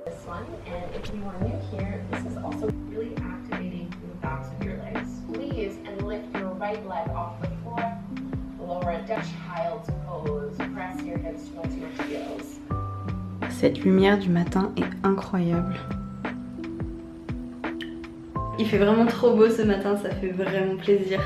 This one, and if you are new here, this is also really activating the backs of your legs. Squeeze and lift your right leg off the floor. Lower it down, child's pose. Press your hips towards your heels. Cette lumière du matin est incroyable. Il fait vraiment trop beau ce matin, ça fait vraiment plaisir.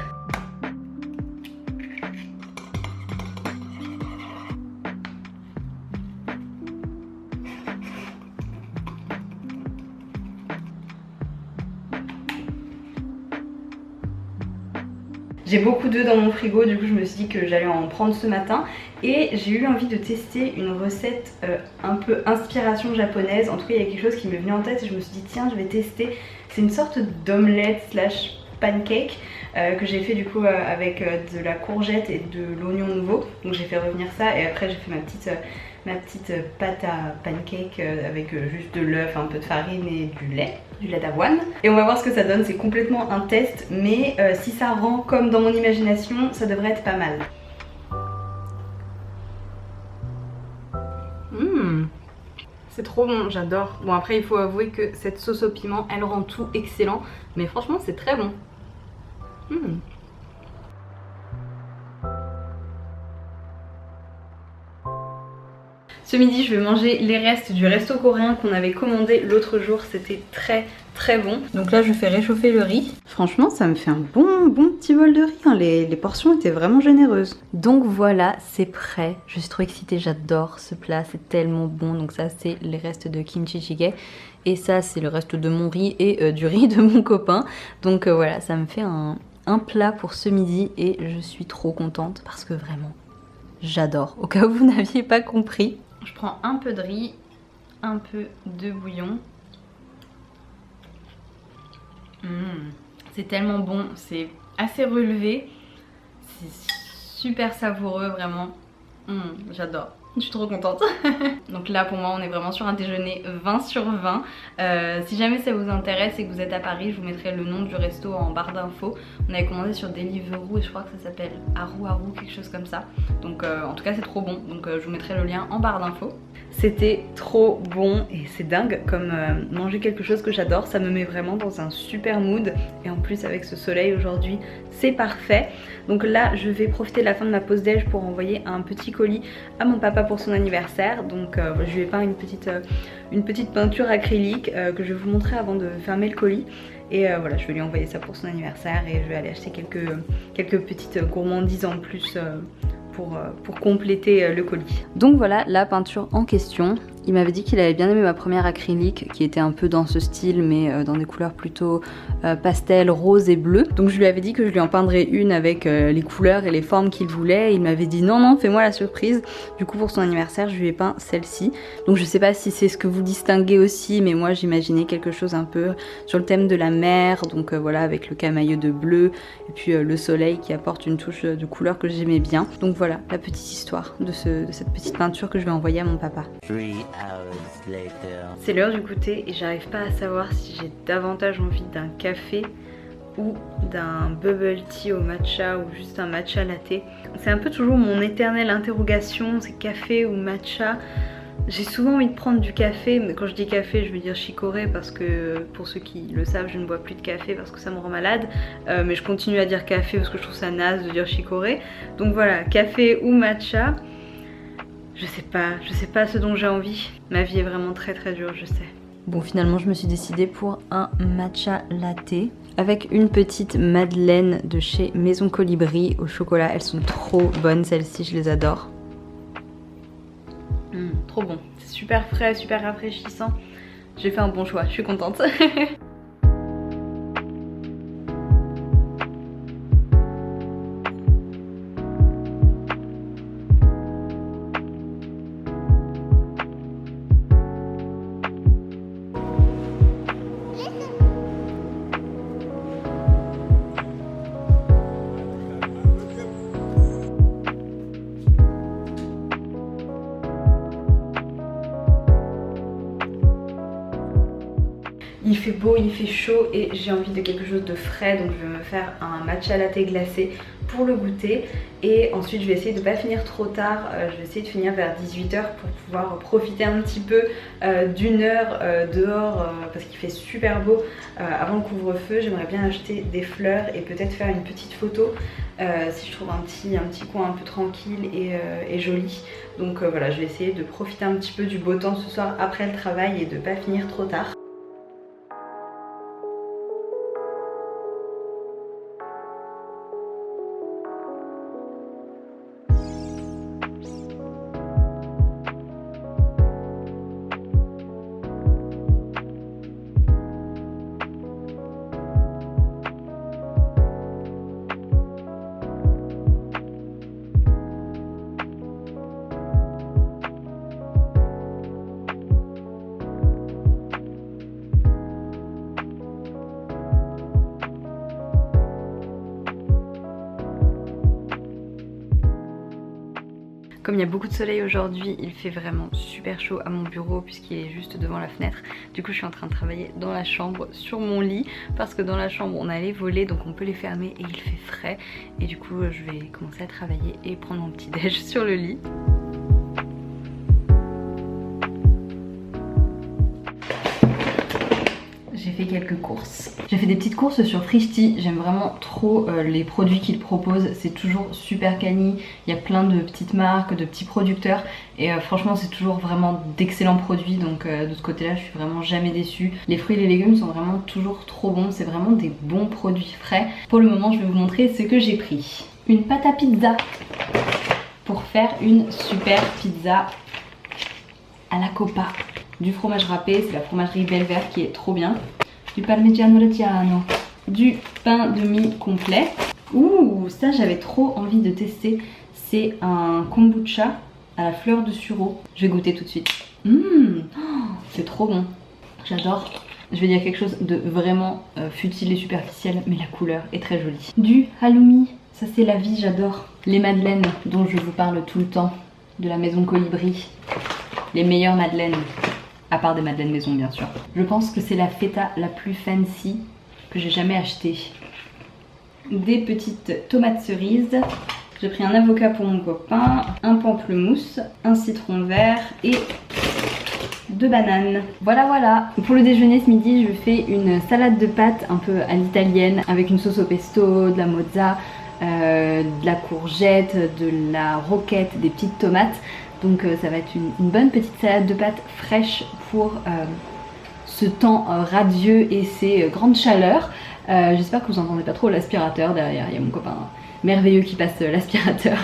J'ai beaucoup d'œufs dans mon frigo, du coup je me suis dit que j'allais en prendre ce matin et j'ai eu envie de tester une recette un peu inspiration japonaise. En tout cas il y a quelque chose qui m'est venu en tête et je me suis dit tiens je vais tester. C'est une sorte d'omelette slash pancake que j'ai fait du coup avec de la courgette et de l'oignon nouveau. Donc j'ai fait revenir ça et après j'ai fait ma petite pâte à pancake avec juste de l'œuf, un peu de farine et du lait d'avoine. Et on va voir ce que ça donne, c'est complètement un test, mais si ça rend comme dans mon imagination, ça devrait être pas mal. C'est trop bon, j'adore. Bon après il faut avouer que cette sauce au piment, elle rend tout excellent, mais franchement c'est très bon. Ce midi, je vais manger les restes du resto coréen qu'on avait commandé l'autre jour. C'était très très bon. Donc là, je fais réchauffer le riz. Franchement, ça me fait un bon petit bol de riz. Hein. Les portions étaient vraiment généreuses. Donc voilà, c'est prêt. Je suis trop excitée, j'adore ce plat. C'est tellement bon. Donc ça, c'est les restes de kimchi jjigae. Et ça, c'est le reste de mon riz et du riz de mon copain. Donc voilà, ça me fait un plat pour ce midi. Et je suis trop contente parce que vraiment, j'adore. Au cas où vous n'aviez pas compris. Je prends un peu de riz, un peu de bouillon. C'est tellement bon, c'est assez relevé, c'est super savoureux vraiment. J'adore. Je suis trop contente. Donc là pour moi on est vraiment sur un déjeuner 20 sur 20. Si jamais ça vous intéresse et que vous êtes à Paris, je vous mettrai le nom du resto en barre d'infos. On avait commandé sur Deliveroo et je crois que ça s'appelle Haru Haru, quelque chose comme ça. Donc en tout cas c'est trop bon, donc je vous mettrai le lien en barre d'infos. C'était trop bon et c'est dingue comme manger quelque chose que j'adore, ça me met vraiment dans un super mood et en plus avec ce soleil aujourd'hui c'est parfait. Donc là je vais profiter de la fin de ma pause déj pour envoyer un petit colis à mon papa pour son anniversaire. Donc je lui ai peint une petite peinture acrylique que je vais vous montrer avant de fermer le colis. Et voilà, je vais lui envoyer ça pour son anniversaire et je vais aller acheter quelques petites gourmandises en plus pour compléter le colis. Donc voilà la peinture en question. Il m'avait dit qu'il avait bien aimé ma première acrylique qui était un peu dans ce style mais dans des couleurs plutôt pastel, rose et bleu. Donc je lui avais dit que je lui en peindrais une avec les couleurs et les formes qu'il voulait. Il m'avait dit non fais-moi la surprise. Du coup pour son anniversaire je lui ai peint celle-ci. Donc je sais pas si c'est ce que vous distinguez aussi mais moi j'imaginais quelque chose un peu sur le thème de la mer. Donc voilà avec le camailleux de bleu et puis le soleil qui apporte une touche de couleur que j'aimais bien. Donc voilà la petite histoire de cette petite peinture que je vais envoyer à mon papa. C'est l'heure du goûter et j'arrive pas à savoir si j'ai davantage envie d'un café ou d'un bubble tea au matcha ou juste un matcha latte. C'est un peu toujours mon éternelle interrogation, c'est café ou matcha. J'ai souvent envie de prendre du café, mais quand je dis café je veux dire chicorée parce que pour ceux qui le savent je ne bois plus de café parce que ça me rend malade. Mais je continue à dire café parce que je trouve ça naze de dire chicorée. Donc voilà, café ou matcha. Je sais pas ce dont j'ai envie. Ma vie est vraiment très dure, je sais. Bon, finalement, je me suis décidée pour un matcha latte avec une petite madeleine de chez Maison Colibri au chocolat. Elles sont trop bonnes, celles-ci, je les adore. Trop bon. C'est super frais, super rafraîchissant. J'ai fait un bon choix, je suis contente. Il fait beau, il fait chaud et j'ai envie de quelque chose de frais, donc je vais me faire un matcha latte glacé pour le goûter. Et ensuite je vais essayer de ne pas finir trop tard, je vais essayer de finir vers 18 h pour pouvoir profiter un petit peu d'une heure dehors parce qu'il fait super beau avant le couvre-feu. J'aimerais bien acheter des fleurs et peut-être faire une petite photo si je trouve un petit coin un peu tranquille et joli. Donc voilà, je vais essayer de profiter un petit peu du beau temps ce soir après le travail et de ne pas finir trop tard. Comme il y a beaucoup de soleil aujourd'hui, il fait vraiment super chaud à mon bureau puisqu'il est juste devant la fenêtre. Du coup je suis en train de travailler dans la chambre sur mon lit parce que dans la chambre on a les volets donc on peut les fermer et il fait frais. Et du coup je vais commencer à travailler et prendre mon petit déj sur le lit. J'ai fait quelques courses. J'ai fait des petites courses sur Frischti. J'aime vraiment trop les produits qu'ils proposent. C'est toujours super quali. Il y a plein de petites marques, de petits producteurs. Et franchement, c'est toujours vraiment d'excellents produits. Donc de ce côté-là, je suis vraiment jamais déçue. Les fruits et les légumes sont vraiment toujours trop bons. C'est vraiment des bons produits frais. Pour le moment, je vais vous montrer ce que j'ai pris. Une pâte à pizza pour faire une super pizza à la Coppa. Du fromage râpé, c'est la fromagerie Belver qui est trop bien. Du parmigiano reggiano, du pain de mie complet. Ouh, ça j'avais trop envie de tester. C'est un kombucha à la fleur de sureau. Je vais goûter tout de suite. C'est trop bon. J'adore. Je vais dire quelque chose de vraiment futile et superficiel, mais la couleur est très jolie. Du halloumi, ça c'est la vie, j'adore. Les madeleines dont je vous parle tout le temps, de la maison Colibri. Les meilleures madeleines. À part des madeleines maison bien sûr. Je pense que c'est la feta la plus fancy que j'ai jamais achetée. Des petites tomates cerises. J'ai pris un avocat pour mon copain, un pamplemousse, un citron vert et 2 bananes. Voilà. Pour le déjeuner ce midi, je fais une salade de pâtes un peu à l'italienne avec une sauce au pesto, de la mozza, de la courgette, de la roquette, des petites tomates. Donc ça va être une bonne petite salade de pâtes fraîche pour ce temps radieux et ces grandes chaleurs. J'espère que vous n'entendez pas trop l'aspirateur derrière. Il y a mon copain merveilleux qui passe l'aspirateur.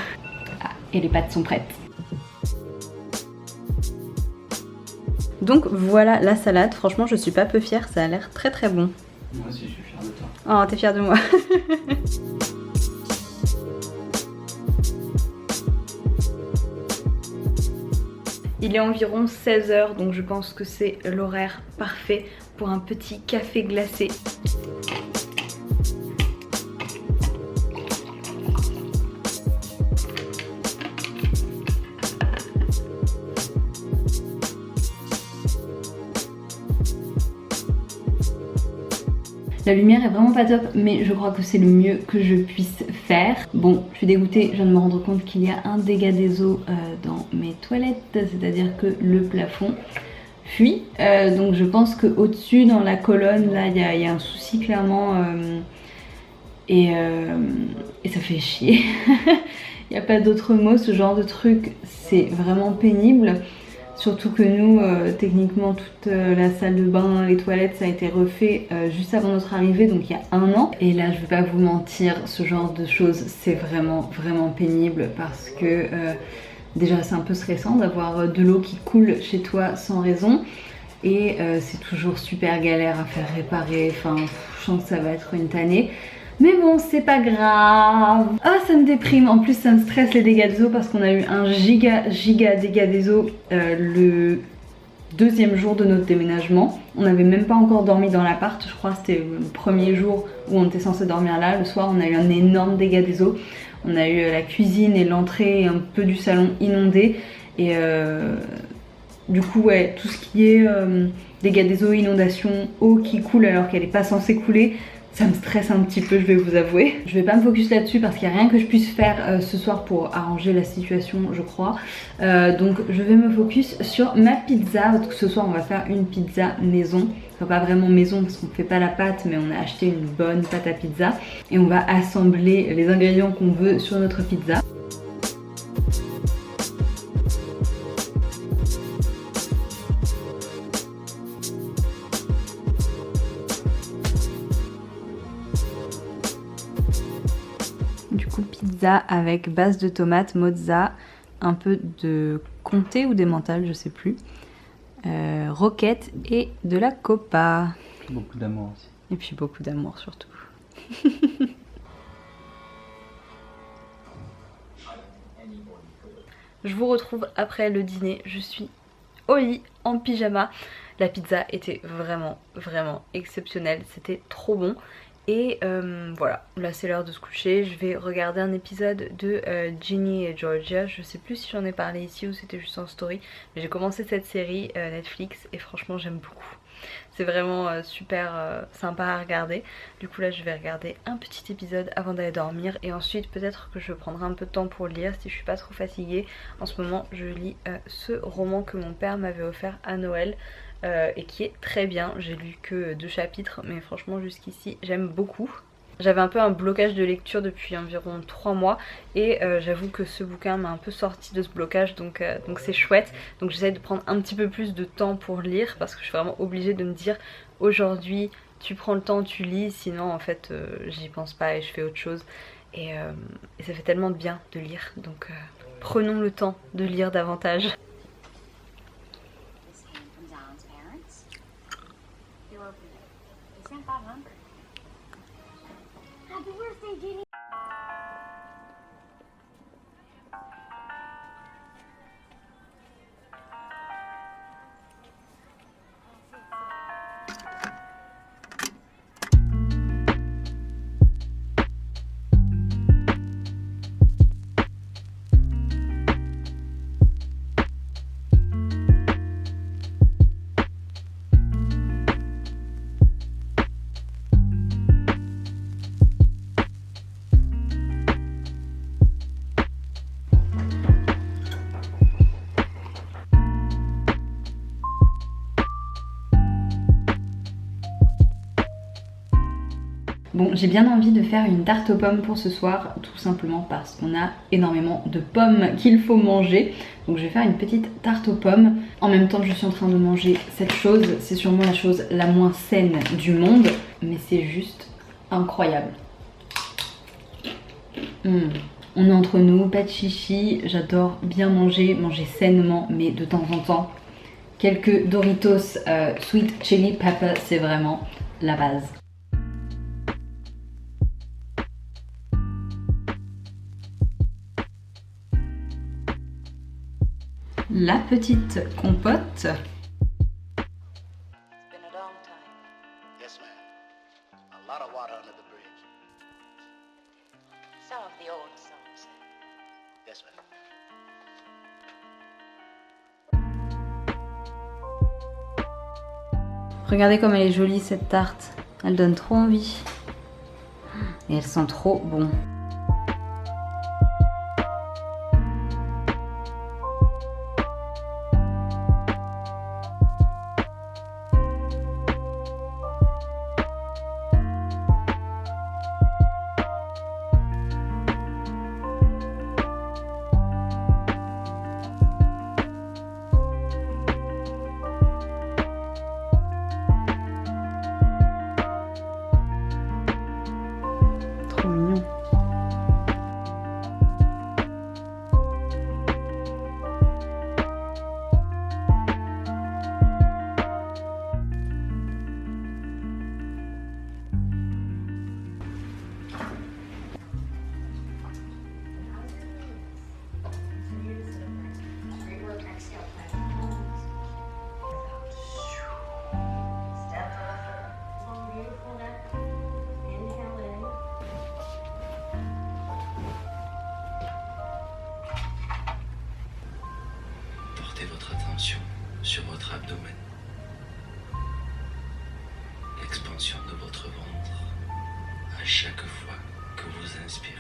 Ah, et les pâtes sont prêtes. Donc voilà la salade. Franchement je suis pas peu fière, ça a l'air très très bon. Moi aussi je suis fière de toi. Oh t'es fière de moi. Il est environ 16 h, donc je pense que c'est l'horaire parfait pour un petit café glacé. La lumière est vraiment pas top, mais je crois que c'est le mieux que je puisse faire. Bon, je suis dégoûtée, je viens de me rendre compte qu'il y a un dégât des eaux dans mes toilettes, c'est-à-dire que le plafond fuit. Donc je pense qu'au dessus dans la colonne, là, il y a un souci clairement. Et ça fait chier. Il n'y a pas d'autre mot, ce genre de truc, c'est vraiment pénible. Surtout que nous, techniquement, toute la salle de bain, les toilettes, ça a été refait juste avant notre arrivée, donc il y a 1 an. Et là, je vais pas vous mentir, ce genre de choses, c'est vraiment, vraiment pénible parce que déjà, c'est un peu stressant d'avoir de l'eau qui coule chez toi sans raison. Et c'est toujours super galère à faire réparer, enfin, je sens que ça va être une tannée. Mais bon, c'est pas grave. Ah, ça me déprime. En plus, ça me stresse les dégâts des eaux parce qu'on a eu un giga dégât des eaux le 2e jour de notre déménagement. On n'avait même pas encore dormi dans l'appart. Je crois que c'était le 1er jour où on était censé dormir là. Le soir, on a eu un énorme dégât des eaux. On a eu la cuisine et l'entrée et un peu du salon inondés. Et Du coup ouais, tout ce qui est dégâts des eaux, inondations, eau qui coule alors qu'elle n'est pas censée couler, ça me stresse un petit peu, je vais vous avouer. Je vais pas me focus là-dessus parce qu'il n'y a rien que je puisse faire ce soir pour arranger la situation, je crois. Donc je vais me focus sur ma pizza. Parce que ce soir on va faire une pizza maison. Enfin pas vraiment maison parce qu'on ne fait pas la pâte, mais on a acheté une bonne pâte à pizza. Et on va assembler les ingrédients qu'on veut sur notre pizza. Du coup pizza avec base de tomates, mozza, un peu de comté ou d'emmental, je sais plus, roquette et de la copa. Beaucoup d'amour aussi. Et puis beaucoup d'amour surtout. Je vous retrouve après le dîner, je suis au lit en pyjama. La pizza était vraiment exceptionnelle, c'était trop bon. Et voilà, là c'est l'heure de se coucher. Je vais regarder un épisode de Ginny et Georgia. Je sais plus si j'en ai parlé ici ou c'était juste en story. Mais j'ai commencé cette série Netflix et franchement j'aime beaucoup. C'est vraiment super sympa à regarder. Du coup là je vais regarder un petit épisode avant d'aller dormir. Et ensuite peut-être que je prendrai un peu de temps pour lire si je suis pas trop fatiguée. En ce moment je lis ce roman que mon père m'avait offert à Noël. Et qui est très bien. J'ai lu que 2 chapitres mais franchement jusqu'ici j'aime beaucoup. J'avais un peu un blocage de lecture depuis environ 3 mois et j'avoue que ce bouquin m'a un peu sorti de ce blocage donc c'est chouette. Donc j'essaie de prendre un petit peu plus de temps pour lire parce que je suis vraiment obligée de me dire aujourd'hui tu prends le temps, tu lis, sinon en fait j'y pense pas et je fais autre chose et ça fait tellement de bien de lire donc prenons le temps de lire davantage. Happy birthday, Ginny! Bon, j'ai bien envie de faire une tarte aux pommes pour ce soir, tout simplement parce qu'on a énormément de pommes qu'il faut manger. Donc je vais faire une petite tarte aux pommes. En même temps, je suis en train de manger cette chose. C'est sûrement la chose la moins saine du monde, mais c'est juste incroyable. On est entre nous, pas de chichi. J'adore bien manger, manger sainement, mais de temps en temps. Quelques Doritos Sweet Chili Pepper, c'est vraiment la base. La petite compote. It's been a long time. Yes, ma'am. A lot of water under the bridge. Some of the old songs. Yes, ma'am. Regardez comme elle est jolie cette tarte. Elle donne trop envie. Et elle sent trop bon. Trop mignon. votre abdomen, l'expansion de votre ventre à chaque fois que vous inspirez.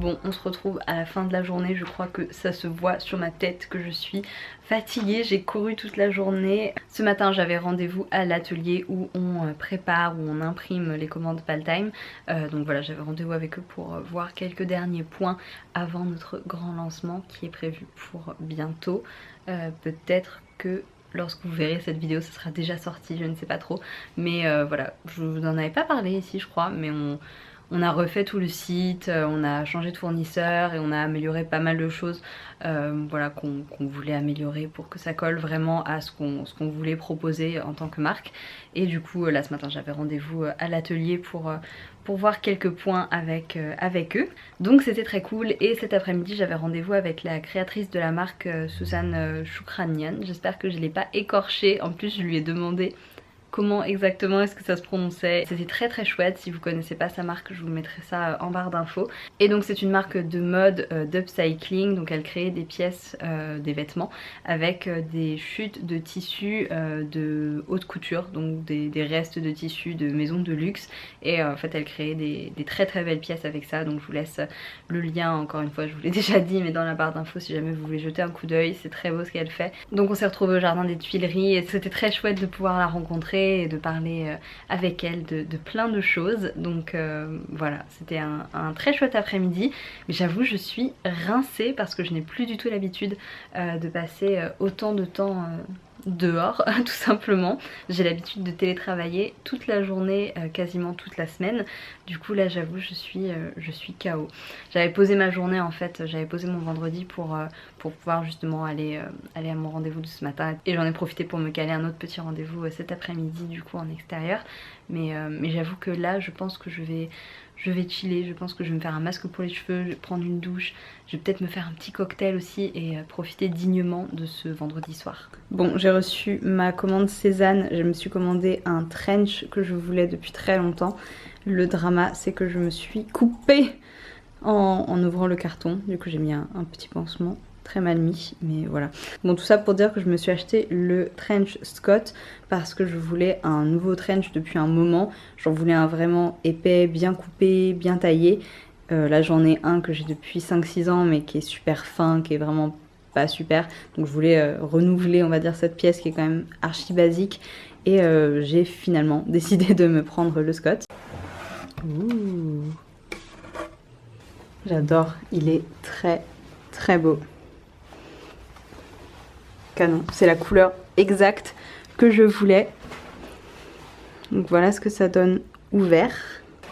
Bon, on se retrouve à la fin de la journée, je crois que ça se voit sur ma tête que je suis fatiguée, j'ai couru toute la journée. Ce matin j'avais rendez-vous à l'atelier où on prépare, où on imprime les commandes Paltime. Donc voilà, j'avais rendez-vous avec eux pour voir quelques derniers points avant notre grand lancement qui est prévu pour bientôt. Peut-être que lorsque vous verrez cette vidéo, ça sera déjà sorti, je ne sais pas trop. Mais voilà, je vous en avais pas parlé ici je crois, mais on a refait tout le site, on a changé de fournisseur et on a amélioré pas mal de choses voilà, qu'on voulait améliorer pour que ça colle vraiment à ce qu'on voulait proposer en tant que marque. Et du coup là ce matin j'avais rendez-vous à l'atelier pour voir quelques points avec eux. Donc c'était très cool et cet après-midi j'avais rendez-vous avec la créatrice de la marque Suzanne Choukranian. J'espère que je ne l'ai pas écorché, en plus je lui ai demandé comment exactement est-ce que ça se prononçait. C'était très très chouette, si vous connaissez pas sa marque je vous mettrai ça en barre d'infos. Et donc c'est une marque de mode d'upcycling, donc elle crée des pièces, des vêtements avec des chutes de tissus de haute couture, donc des restes de tissus de maisons de luxe. Et en fait elle crée des très très belles pièces avec ça, donc je vous laisse le lien, encore une fois je vous l'ai déjà dit, mais dans la barre d'infos si jamais vous voulez jeter un coup d'œil, c'est très beau ce qu'elle fait. Donc on s'est retrové au jardin des Tuileries et c'était très chouette de pouvoir la rencontrer et de parler avec elle de plein de choses. Donc voilà, c'était un très chouette après-midi. Mais j'avoue je suis rincée parce que je n'ai plus du tout l'habitude de passer autant de temps dehors tout simplement. J'ai l'habitude de télétravailler toute la journée, quasiment toute la semaine. Du coup là j'avoue je suis KO. J'avais posé ma journée en fait, j'avais posé mon vendredi pour pouvoir justement aller à mon rendez-vous de ce matin. Et j'en ai profité pour me caler un autre petit rendez-vous cet après-midi du coup en extérieur. Mais j'avoue que là je pense que je vais chiller, je pense que je vais me faire un masque pour les cheveux, je vais prendre une douche, je vais peut-être me faire un petit cocktail aussi et profiter dignement de ce vendredi soir. Bon, j'ai reçu ma commande Cézanne, je me suis commandé un trench que je voulais depuis très longtemps. Le drama c'est que je me suis coupée en ouvrant le carton, du coup j'ai mis un petit pansement. Très mal mis, mais voilà. Bon, tout ça pour dire que je me suis acheté le trench Scott parce que je voulais un nouveau trench depuis un moment. J'en voulais un vraiment épais, bien coupé, bien taillé. Là j'en ai un que j'ai depuis 5-6 ans mais qui est super fin, qui est vraiment pas super. Donc je voulais renouveler on va dire cette pièce qui est quand même archi basique. Et j'ai finalement décidé de me prendre le Scott. Ouh. J'adore, il est très très beau. Canon, c'est la couleur exacte que je voulais. Donc voilà ce que ça donne ouvert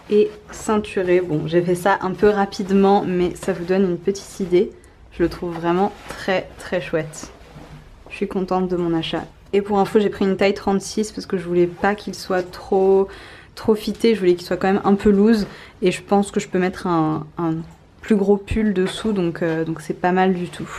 et ceinturé. Bon, j'ai fait ça un peu rapidement mais ça vous donne une petite idée. Je le trouve vraiment très très chouette. Je suis contente de mon achat. Et pour info j'ai pris une taille 36 parce que je voulais pas qu'il soit trop fité, je voulais qu'il soit quand même un peu loose. Et je pense que je peux mettre un plus gros pull dessous, donc c'est pas mal du tout.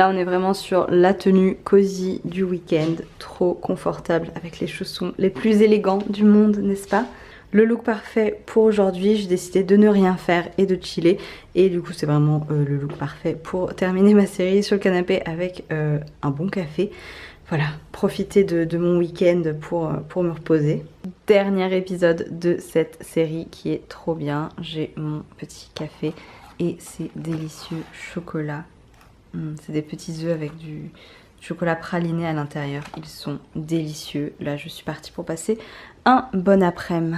Là on est vraiment sur la tenue cosy du week-end, trop confortable avec les chaussons les plus élégants du monde, n'est-ce pas? Le look parfait pour aujourd'hui, j'ai décidé de ne rien faire et de chiller. Et du coup c'est vraiment le look parfait pour terminer ma série sur le canapé avec un bon café. Voilà, profiter de mon week-end pour me reposer. Dernier épisode de cette série qui est trop bien. J'ai mon petit café et ces délicieux chocolats. C'est des petits œufs avec du chocolat praliné à l'intérieur. Ils sont délicieux. Là, je suis partie pour passer un bon après-midi.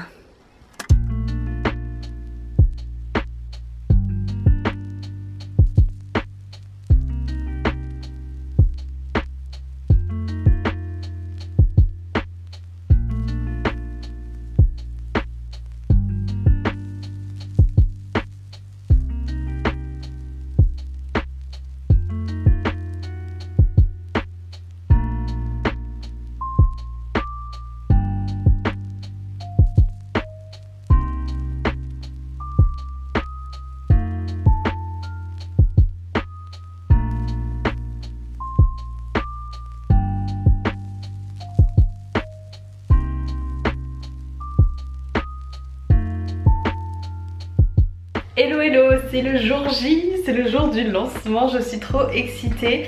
Hello hello, c'est le jour J, c'est le jour du lancement, je suis trop excitée.